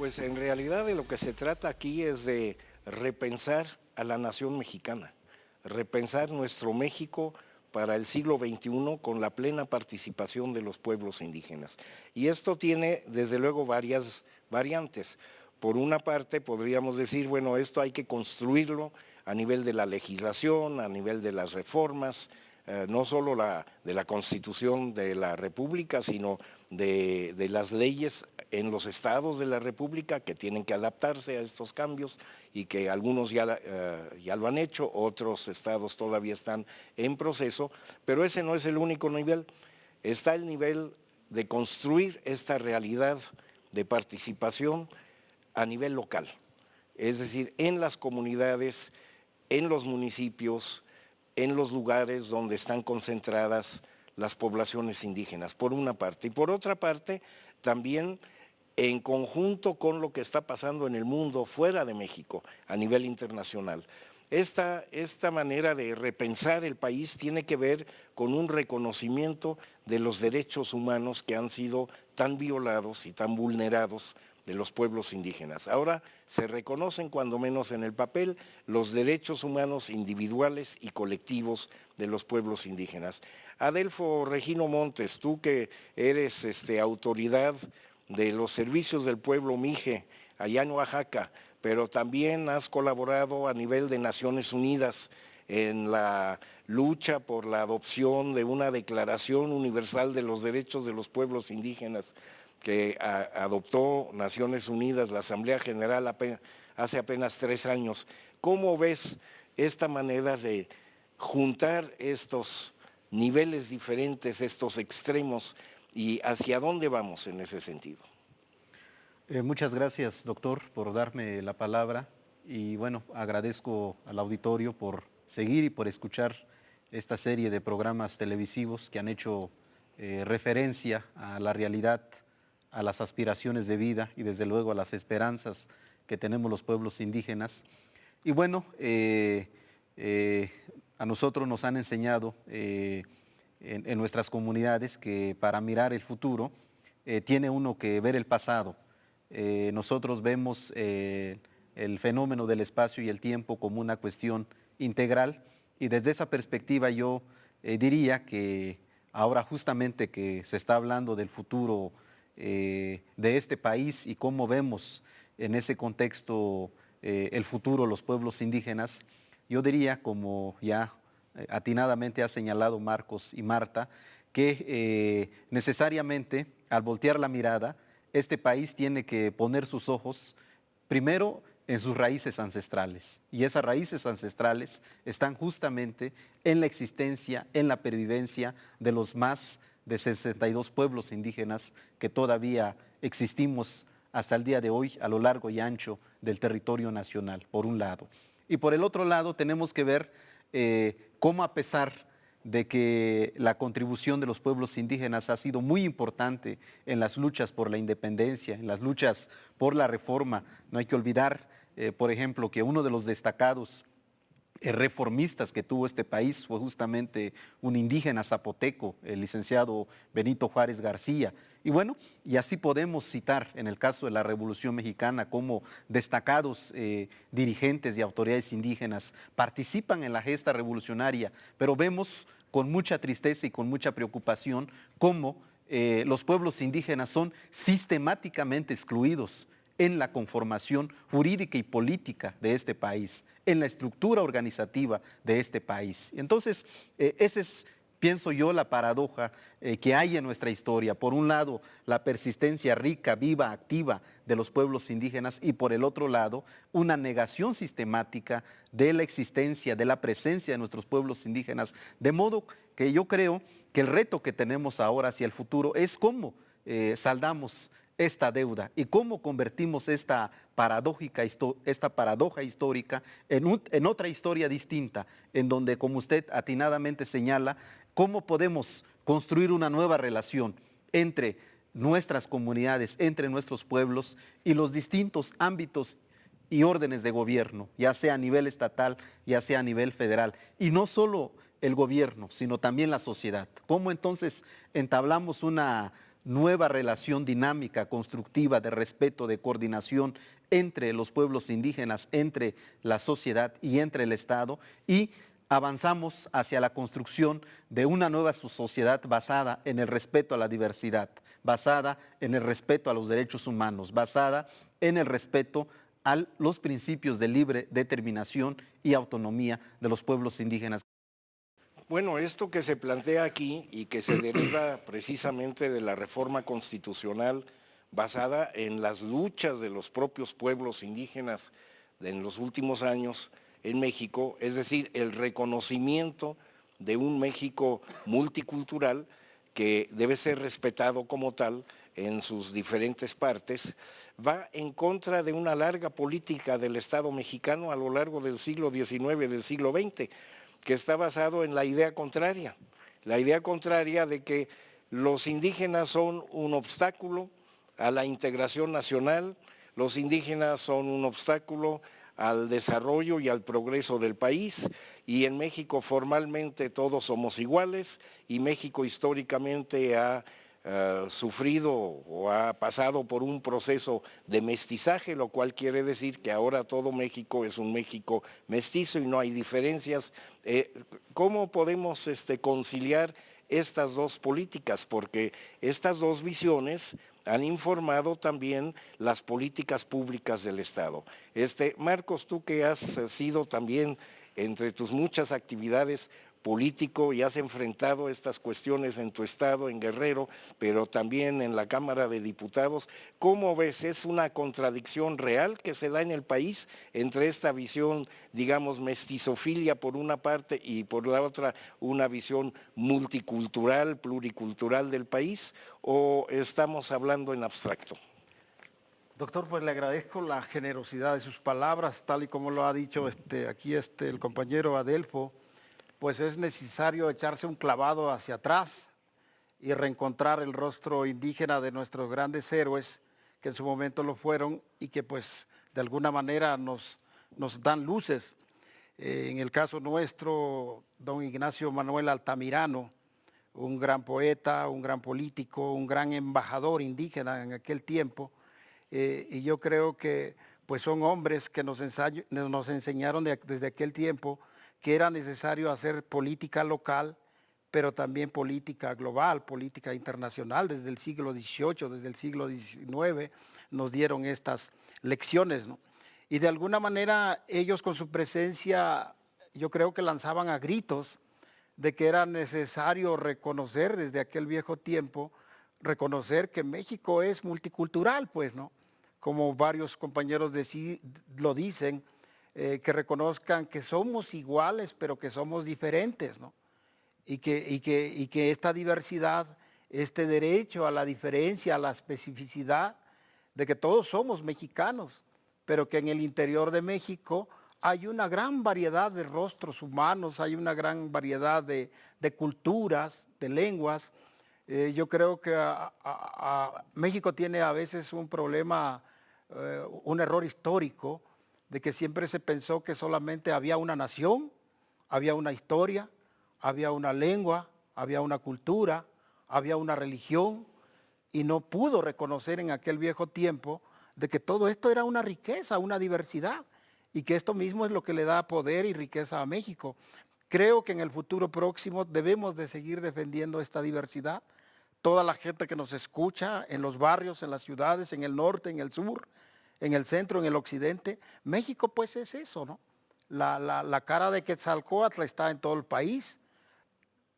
Pues en realidad de lo que se trata aquí es de repensar a la nación mexicana, repensar nuestro México para el siglo XXI con la plena participación de los pueblos indígenas. Y esto tiene desde luego varias variantes. Por una parte podríamos decir, bueno, esto hay que construirlo a nivel de la legislación, a nivel de las reformas, no solo de la Constitución de la República, sino de las leyes en los estados de la República que tienen que adaptarse a estos cambios y que algunos ya lo han hecho, otros estados todavía están en proceso, pero ese no es el único nivel. Está el nivel de construir esta realidad de participación a nivel local, es decir, en las comunidades, en los municipios, en los lugares donde están concentradas las poblaciones indígenas, por una parte. Y por otra parte, también en conjunto con lo que está pasando en el mundo fuera de México, a nivel internacional. Esta manera de repensar el país tiene que ver con un reconocimiento de los derechos humanos que han sido tan violados y tan vulnerados de los pueblos indígenas. Ahora se reconocen, cuando menos en el papel, los derechos humanos individuales y colectivos de los pueblos indígenas. Adelfo Regino Montes, tú que eres autoridad de los servicios del pueblo Mije, allá en Oaxaca, pero también has colaborado a nivel de Naciones Unidas en la lucha por la adopción de una Declaración Universal de los Derechos de los Pueblos Indígenas que adoptó Naciones Unidas, la Asamblea General, hace apenas 3 años. ¿Cómo ves esta manera de juntar estos niveles diferentes, estos extremos, y hacia dónde vamos en ese sentido? Muchas gracias, doctor, por darme la palabra y bueno, agradezco al auditorio por seguir y por escuchar esta serie de programas televisivos que han hecho referencia a la realidad, a las aspiraciones de vida y desde luego a las esperanzas que tenemos los pueblos indígenas. Y bueno, a nosotros nos han enseñado en nuestras comunidades que para mirar el futuro tiene uno que ver el pasado. Nosotros vemos el fenómeno del espacio y el tiempo como una cuestión integral y desde esa perspectiva yo diría que ahora justamente que se está hablando del futuro de este país y cómo vemos en ese contexto el futuro los pueblos indígenas, yo diría, como ya atinadamente ha señalado Marcos y Marta, que necesariamente al voltear la mirada, este país tiene que poner sus ojos primero en sus raíces ancestrales. Y esas raíces ancestrales están justamente en la existencia, en la pervivencia de los más de 62 pueblos indígenas que todavía existimos hasta el día de hoy a lo largo y ancho del territorio nacional, por un lado. Y por el otro lado tenemos que ver cómo, a pesar de que la contribución de los pueblos indígenas ha sido muy importante en las luchas por la independencia, en las luchas por la reforma, no hay que olvidar, por ejemplo, que uno de los destacados reformistas que tuvo este país fue justamente un indígena zapoteco, el licenciado Benito Juárez García. Y bueno, y así podemos citar en el caso de la Revolución Mexicana cómo destacados dirigentes y autoridades indígenas participan en la gesta revolucionaria, pero vemos con mucha tristeza y con mucha preocupación cómo los pueblos indígenas son sistemáticamente excluidos en la conformación jurídica y política de este país, en la estructura organizativa de este país. Entonces, esa es, pienso yo, la paradoja que hay en nuestra historia. Por un lado, la persistencia rica, viva, activa de los pueblos indígenas y por el otro lado, una negación sistemática de la existencia, de la presencia de nuestros pueblos indígenas. De modo que yo creo que el reto que tenemos ahora hacia el futuro es cómo saldamos esta deuda y cómo convertimos esta paradoja histórica en otra historia distinta, en donde, como usted atinadamente señala, cómo podemos construir una nueva relación entre nuestras comunidades, entre nuestros pueblos y los distintos ámbitos y órdenes de gobierno, ya sea a nivel estatal, ya sea a nivel federal, y no solo el gobierno, sino también la sociedad. ¿Cómo entonces entablamos una nueva relación dinámica, constructiva, de respeto, de coordinación entre los pueblos indígenas, entre la sociedad y entre el Estado, y avanzamos hacia la construcción de una nueva sociedad basada en el respeto a la diversidad, basada en el respeto a los derechos humanos, basada en el respeto a los principios de libre determinación y autonomía de los pueblos indígenas. Bueno, esto que se plantea aquí y que se deriva precisamente de la reforma constitucional basada en las luchas de los propios pueblos indígenas en los últimos años en México, es decir, el reconocimiento de un México multicultural que debe ser respetado como tal en sus diferentes partes, va en contra de una larga política del Estado mexicano a lo largo del siglo XIX y del siglo XX, que está basado en la idea contraria de que los indígenas son un obstáculo a la integración nacional, los indígenas son un obstáculo al desarrollo y al progreso del país, y en México formalmente todos somos iguales, y México históricamente ha sufrido o ha pasado por un proceso de mestizaje, lo cual quiere decir que ahora todo México es un México mestizo y no hay diferencias. ¿Cómo podemos conciliar estas dos políticas? Porque estas dos visiones han informado también las políticas públicas del Estado. Marcos, tú que has sido también entre tus muchas actividades político y has enfrentado estas cuestiones en tu estado, en Guerrero, pero también en la Cámara de Diputados. ¿Cómo ves? ¿Es una contradicción real que se da en el país entre esta visión, digamos, mestizofilia por una parte y por la otra una visión multicultural, pluricultural del país? ¿O estamos hablando en abstracto? Doctor, pues le agradezco la generosidad de sus palabras, tal y como lo ha dicho aquí el compañero Adelfo. Pues es necesario echarse un clavado hacia atrás y reencontrar el rostro indígena de nuestros grandes héroes, que en su momento lo fueron y que pues de alguna manera nos dan luces. En el caso nuestro, don Ignacio Manuel Altamirano, un gran poeta, un gran político, un gran embajador indígena en aquel tiempo, y yo creo que pues son hombres que nos enseñaron desde aquel tiempo que era necesario hacer política local, pero también política global, política internacional. Desde el siglo XVIII, desde el siglo XIX, nos dieron estas lecciones, ¿no? Y de alguna manera ellos con su presencia, yo creo que lanzaban a gritos de que era necesario reconocer desde aquel viejo tiempo, reconocer que México es multicultural, pues, ¿no? Como varios compañeros lo dicen, que reconozcan que somos iguales, pero que somos diferentes, ¿no? Y que esta diversidad, este derecho a la diferencia, a la especificidad, de que todos somos mexicanos, pero que en el interior de México hay una gran variedad de rostros humanos, hay una gran variedad de culturas, de lenguas. Yo creo que México tiene a veces un problema, un error histórico, de que siempre se pensó que solamente había una nación, había una historia, había una lengua, había una cultura, había una religión, y no pudo reconocer en aquel viejo tiempo de que todo esto era una riqueza, una diversidad, y que esto mismo es lo que le da poder y riqueza a México. Creo que en el futuro próximo debemos de seguir defendiendo esta diversidad. Toda la gente que nos escucha en los barrios, en las ciudades, en el norte, en el sur, en el centro, en el occidente, México pues es eso, ¿no? La cara de Quetzalcóatl está en todo el país.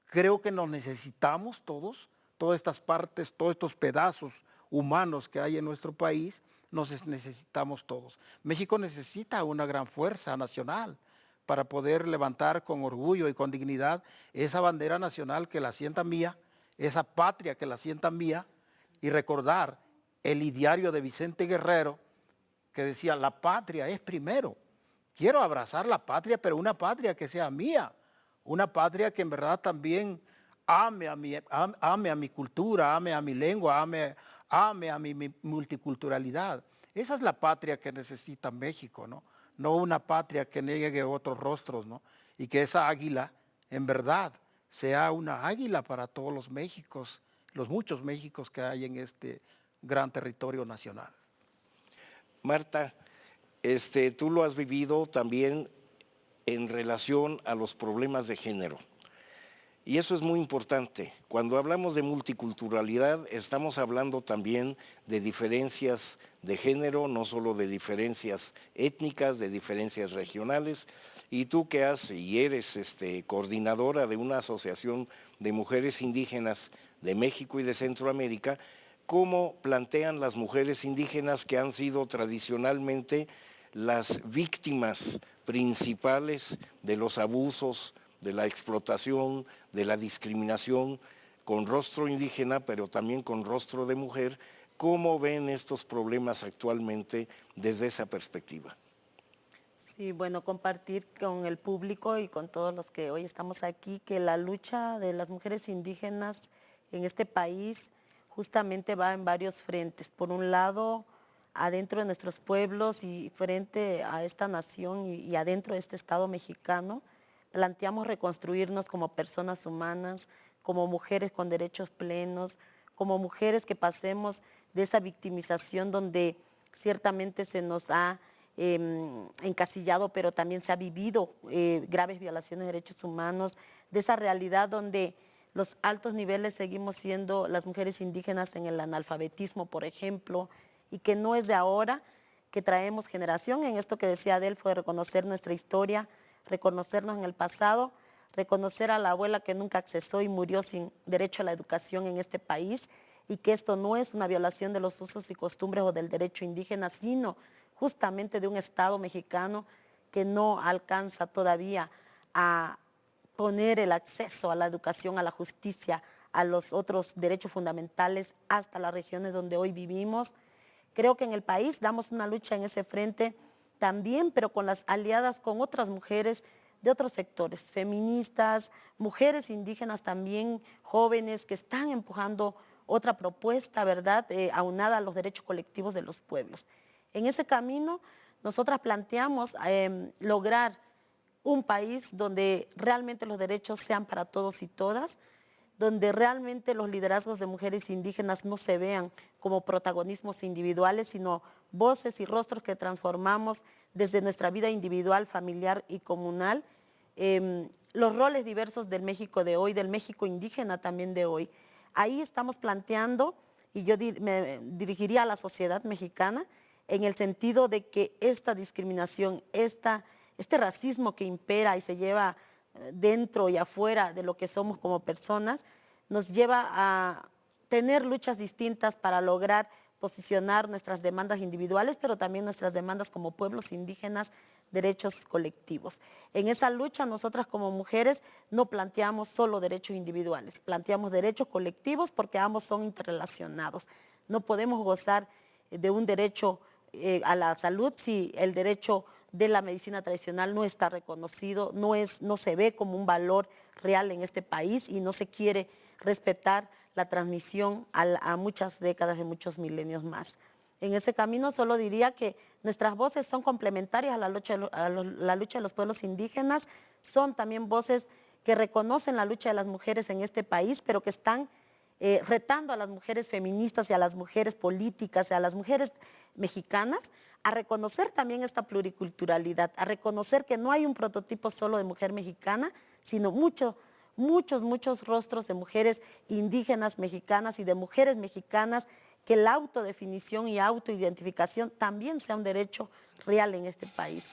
Creo que nos necesitamos todos, todas estas partes, todos estos pedazos humanos que hay en nuestro país, nos necesitamos todos. México necesita una gran fuerza nacional para poder levantar con orgullo y con dignidad esa bandera nacional que la sienta mía, esa patria que la sienta mía, y recordar el ideario de Vicente Guerrero, que decía, la patria es primero. Quiero abrazar la patria, pero una patria que sea mía, una patria que en verdad también ame a mi cultura, ame a mi lengua, ame a mi multiculturalidad. Esa es la patria que necesita México, ¿no? No una patria que niegue otros rostros, ¿no? Y que esa águila, en verdad, sea una águila para todos los Méxicos, los muchos Méxicos que hay en este gran territorio nacional. Marta, tú lo has vivido también en relación a los problemas de género. Y eso es muy importante. Cuando hablamos de multiculturalidad, estamos hablando también de diferencias de género, no solo de diferencias étnicas, de diferencias regionales. Y tú que eres coordinadora de una asociación de mujeres indígenas de México y de Centroamérica, ¿cómo plantean las mujeres indígenas que han sido tradicionalmente las víctimas principales de los abusos, de la explotación, de la discriminación, con rostro indígena, pero también con rostro de mujer? ¿Cómo ven estos problemas actualmente desde esa perspectiva? Sí, bueno, compartir con el público y con todos los que hoy estamos aquí que la lucha de las mujeres indígenas en este país justamente va en varios frentes. Por un lado, adentro de nuestros pueblos y frente a esta nación y adentro de este Estado mexicano, planteamos reconstruirnos como personas humanas, como mujeres con derechos plenos, como mujeres que pasemos de esa victimización donde ciertamente se nos ha encasillado, pero también se ha vivido graves violaciones de derechos humanos, de esa realidad donde los altos niveles seguimos siendo las mujeres indígenas en el analfabetismo, por ejemplo, y que no es de ahora, que traemos generación en esto que decía Adelfo de reconocer nuestra historia, reconocernos en el pasado, reconocer a la abuela que nunca accesó y murió sin derecho a la educación en este país, y que esto no es una violación de los usos y costumbres o del derecho indígena, sino justamente de un Estado mexicano que no alcanza todavía a poner el acceso a la educación, a la justicia, a los otros derechos fundamentales hasta las regiones donde hoy vivimos. Creo que en el país damos una lucha en ese frente también, pero con las aliadas con otras mujeres de otros sectores, feministas, mujeres indígenas también, jóvenes que están empujando otra propuesta, ¿verdad?, aunada a los derechos colectivos de los pueblos. En ese camino, nosotras planteamos lograr un país donde realmente los derechos sean para todos y todas, donde realmente los liderazgos de mujeres indígenas no se vean como protagonismos individuales, sino voces y rostros que transformamos desde nuestra vida individual, familiar y comunal, los roles diversos del México de hoy, del México indígena también de hoy. Ahí estamos planteando, y yo me dirigiría a la sociedad mexicana, en el sentido de que esta discriminación, este racismo que impera y se lleva dentro y afuera de lo que somos como personas, nos lleva a tener luchas distintas para lograr posicionar nuestras demandas individuales, pero también nuestras demandas como pueblos indígenas, derechos colectivos. En esa lucha nosotras como mujeres no planteamos solo derechos individuales, planteamos derechos colectivos porque ambos son interrelacionados. No podemos gozar de un derecho a la salud si el derecho de la medicina tradicional no está reconocido, no se ve como un valor real en este país y no se quiere respetar la transmisión a muchas décadas y muchos milenios más. En ese camino solo diría que nuestras voces son complementarias a la lucha de los pueblos indígenas, son también voces que reconocen la lucha de las mujeres en este país, pero que están retando a las mujeres feministas y a las mujeres políticas y a las mujeres mexicanas a reconocer también esta pluriculturalidad, a reconocer que no hay un prototipo solo de mujer mexicana, sino muchos rostros de mujeres indígenas mexicanas y de mujeres mexicanas, que la autodefinición y autoidentificación también sea un derecho real en este país.